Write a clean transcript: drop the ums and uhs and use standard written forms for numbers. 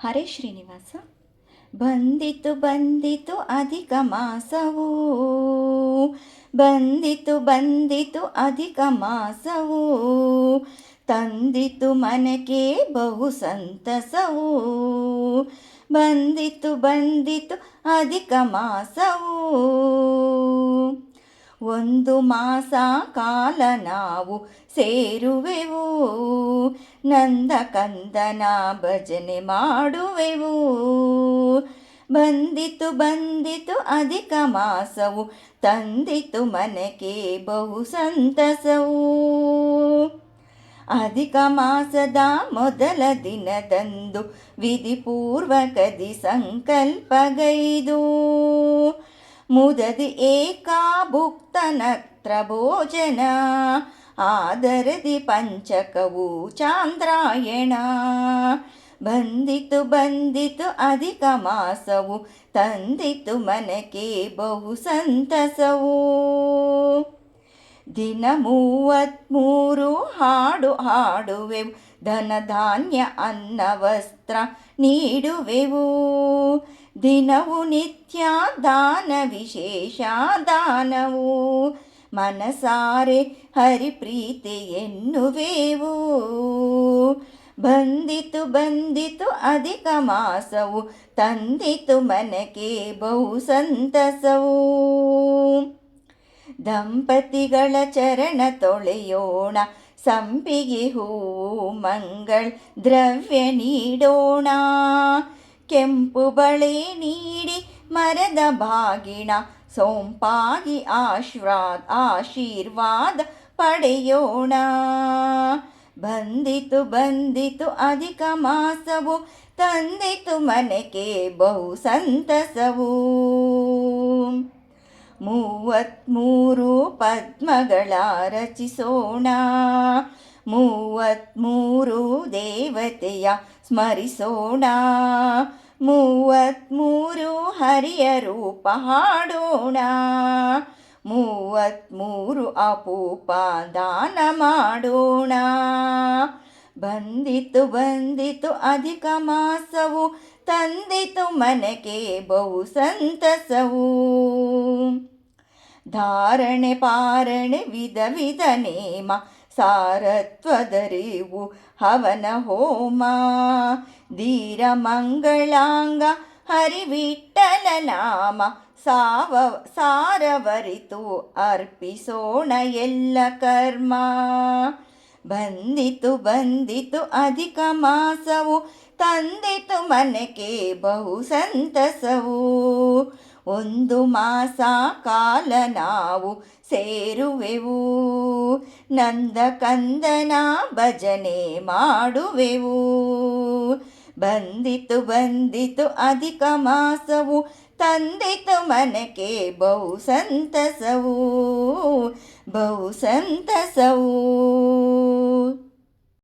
ಹರೇ ಶ್ರೀನಿವಾಸ. ಬಂದಿತು ಬಂದಿತು ಅಧಿಕ ಮಾಸವು, ಬಂದಿತು ಬಂದಿತು ಅಧಿಕ ಮಾಸವು, ತಂದಿತು ಮನಕ್ಕೆ ಬಹು ಸಂತಸವು. ಬಂದಿತು ಬಂದಿತು ಅಧಿಕ ಮಾಸವು, ಒಂದು ಮಾಸ ಕಾಲ ನಾವು ಸೇರುವೆವು, ನಂದ ಕಂದನ ಭಜನೆ ಮಾಡುವೆವು. ಬಂದಿತು ಬಂದಿತು ಅಧಿಕ ಮಾಸವು, ತಂದಿತು ಮನಕ್ಕೆ ಬಹು ಸಂತಸವು. ಅಧಿಕ ಮಾಸದ ಮೊದಲ ದಿನದಂದು ವಿಧಿಪೂರ್ವಕದಿ ಸಂಕಲ್ಪಗೈದು, ಮುದದಿ ಏಕಾಭುಕ್ತನತ್ರ ಭೋಜನ, ಆದರದಿ ಪಂಚಕವು ಚಾಂದ್ರಾಯಣ. ಬಂದಿತು ಬಂದಿತು ಅಧಿಕ ಮಾಸವು, ತಂದಿತು ಮನಕ್ಕೆ ಬಹು ಸಂತಸವು. ದಿನ 33 ಹಾಡು ಹಾಡುವೆವು, ಧನ ಧಾನ್ಯ ಅನ್ನ ವಸ್ತ್ರ ನೀಡುವೆವು. ದಿನವು ನಿತ್ಯ ದಾನ ವಿಶೇಷ ದಾನವು, ಮನಸಾರೆ ಹರಿಪ್ರೀತಿ ಎನ್ನುವೆವು. ಬಂದಿತು ಬಂದಿತು ಅಧಿಕ ಮಾಸವು, ತಂದಿತು ಮನಕ್ಕೆ ಬಹು ಸಂತಸವು. ದಂಪತಿಗಳ ಚರಣ ತೊಳೆಯೋಣ, ಸಂಪಿಗೆ ಹೂವು ಮಂಗಳ ದ್ರವ್ಯ ನೀಡೋಣ. ಕೆಂಪು ಬಳೆ ನೀಡಿ ಮರದ ಬಾಗಿಣ, ಸೋಂಪಾಗಿ ಆಶೀರ್ವಾದ ಪಡೆಯೋಣ. ಬಂದಿತು ಬಂದಿತು ಅಧಿಕ ಮಾಸವು, ತಂದಿತು ಮನಕ್ಕೆ ಬಹು ಸಂತಸವು. 33 ಪದ್ಮಗಳ ರಚಿಸೋಣ, 33 ದೇವತೆಯ ಸ್ಮರಿಸೋಣ. 33 ಹರಿಯ ರೂಪ ಹಾಡೋಣ, 33 ಅಪೂಪ ದಾನ ಮಾಡೋಣ. ಬಂದಿತು ಬಂದಿತು ಅಧಿಕ ಮಾಸವು, ತಂದಿತು ಮನಕ್ಕೆ ಬಹು ಸಂತಸವು. ಧಾರಣೆ ಪಾರಣೆ ವಿಧ ವಿಧ ನೇಮ, ಸಾರತ್ವದರಿವು ಹವನ ಹೋಮ. ಧೀರ ಮಂಗಳಾಂಗ ಹರಿವಿಠಲ ನಾಮ, ಸಾರವರಿತು ಅರ್ಪಿಸೋಣ ಎಲ್ಲ ಕರ್ಮ. ಬಂದಿತು ಬಂದಿತು ಅಧಿಕ ಮಾಸವು, ತಂದಿತು ಮನಕ್ಕೆ ಬಹು ಸಂತಸವು. ಒಂದು ಮಾಸ ಕಾಲ ನಾವು ಸೇರುವೆವು, ನಂದ ಕಂದನ ಭಜನೆ ಮಾಡುವೆವು. ಬಂದಿತು ಬಂದಿತು ಅಧಿಕ ಮಾಸವು, ತಂದಿತು ಮನಕ್ಕೆ ಬಹು ಸಂತಸವು, ಬಹು ಸಂತಸವು.